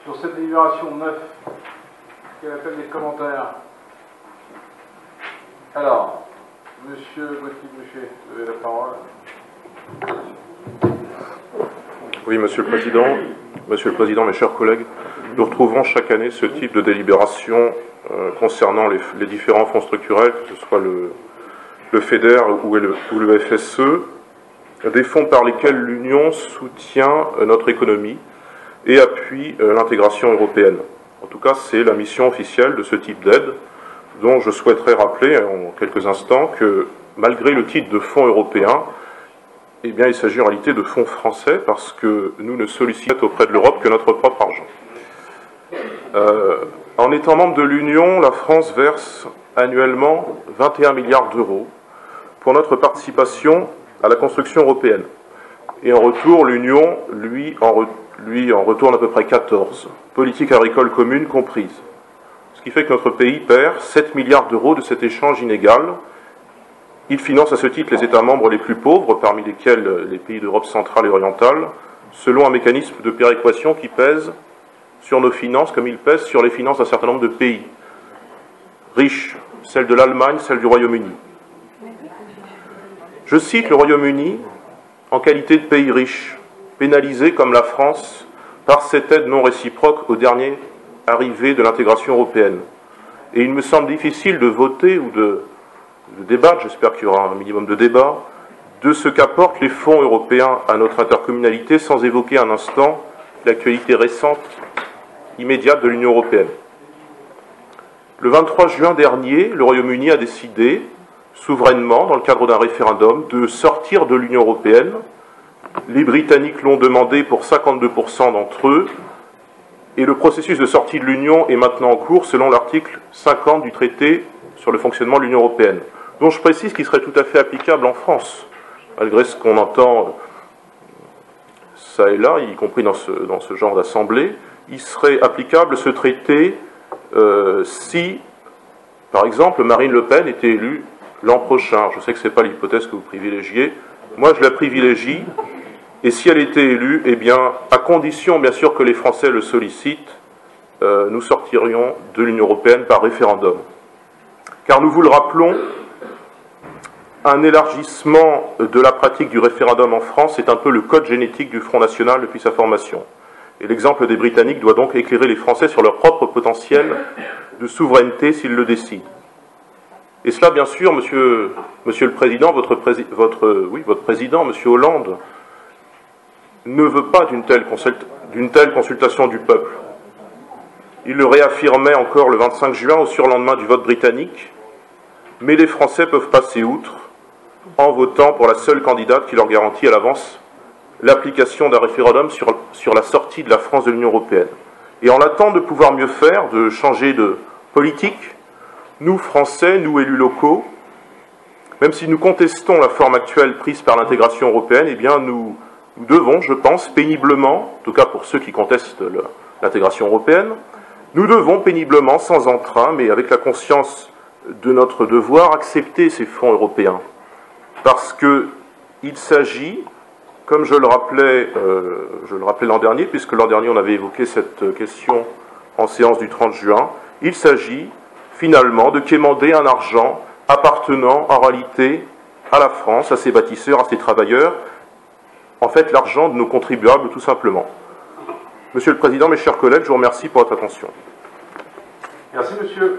Sur cette délibération 9, quel appelle des commentaires? Alors, Monsieur Gauthier-Boucher, vous avez la parole. Oui, Monsieur le Président, mes chers collègues, nous retrouvons chaque année ce type de délibération concernant les différents fonds structurels, que ce soit le FEDER ou le FSE, des fonds par lesquels l'Union soutient notre économie et appuie l'intégration européenne. En tout cas, c'est la mission officielle de ce type d'aide, dont je souhaiterais rappeler en quelques instants que, malgré le titre de fonds européen, eh bien, il s'agit en réalité de fonds français parce que nous ne sollicitons auprès de l'Europe que notre propre argent. En étant membre de l'Union, la France verse annuellement 21 milliards d'euros pour notre participation à la construction européenne. Et en retour, l'Union, lui, en retourne à peu près 14, politique agricole commune comprise. Ce qui fait que notre pays perd 7 milliards d'euros de cet échange inégal. Il finance à ce titre les États membres les plus pauvres, parmi lesquels les pays d'Europe centrale et orientale, selon un mécanisme de péréquation qui pèse sur nos finances comme il pèse sur les finances d'un certain nombre de pays riches, celles de l'Allemagne, celles du Royaume-Uni. Je cite le Royaume-Uni en qualité de pays riche, pénalisé comme la France par cette aide non réciproque aux derniers arrivés de l'intégration européenne. Et il me semble difficile de voter ou de débattre, j'espère qu'il y aura un minimum de débat, de ce qu'apportent les fonds européens à notre intercommunalité sans évoquer un instant l'actualité récente, immédiate de l'Union européenne. Le 23 juin dernier, le Royaume-Uni a décidé, souverainement, dans le cadre d'un référendum, de sortir de l'Union européenne. Les Britanniques l'ont demandé pour 52% d'entre eux, et le processus de sortie de l'Union est maintenant en cours selon l'article 50 du traité sur le fonctionnement de l'Union européenne, dont je précise qu'il serait tout à fait applicable en France, malgré ce qu'on entend ça et là, y compris dans ce genre d'assemblée. Il serait applicable ce traité si, par exemple, Marine Le Pen était élue l'an prochain. Je sais que ce n'est pas l'hypothèse que vous privilégiez. Moi, je la privilégie. Et si elle était élue, eh bien, à condition, bien sûr, que les Français le sollicitent, nous sortirions de l'Union européenne par référendum. Car nous vous le rappelons, un élargissement de la pratique du référendum en France est un peu le code génétique du Front National depuis sa formation. Et l'exemple des Britanniques doit donc éclairer les Français sur leur propre potentiel de souveraineté s'ils le décident. Et cela, bien sûr, Monsieur le Président, votre Président, Monsieur Hollande, ne veut pas d'une telle consultation du peuple. Il le réaffirmait encore le 25 juin au surlendemain du vote britannique, mais les Français peuvent passer outre en votant pour la seule candidate qui leur garantit à l'avance l'application d'un référendum sur la sortie de la France de l'Union européenne. Et en l'attente de pouvoir mieux faire, de changer de politique, nous, Français, nous, élus locaux, même si nous contestons la forme actuelle prise par l'intégration européenne, eh bien nous devons, je pense, péniblement, en tout cas pour ceux qui contestent l'intégration européenne, nous devons péniblement, sans entrain, mais avec la conscience de notre devoir, accepter ces fonds européens. Parce qu'il s'agit, comme je le rappelais l'an dernier, puisque l'an dernier on avait évoqué cette question en séance du 30 juin, il s'agit finalement de quémander un argent appartenant en réalité à la France, à ses bâtisseurs, à ses travailleurs, en fait l'argent de nos contribuables tout simplement. Monsieur le Président, mes chers collègues, je vous remercie pour votre attention. Merci, monsieur.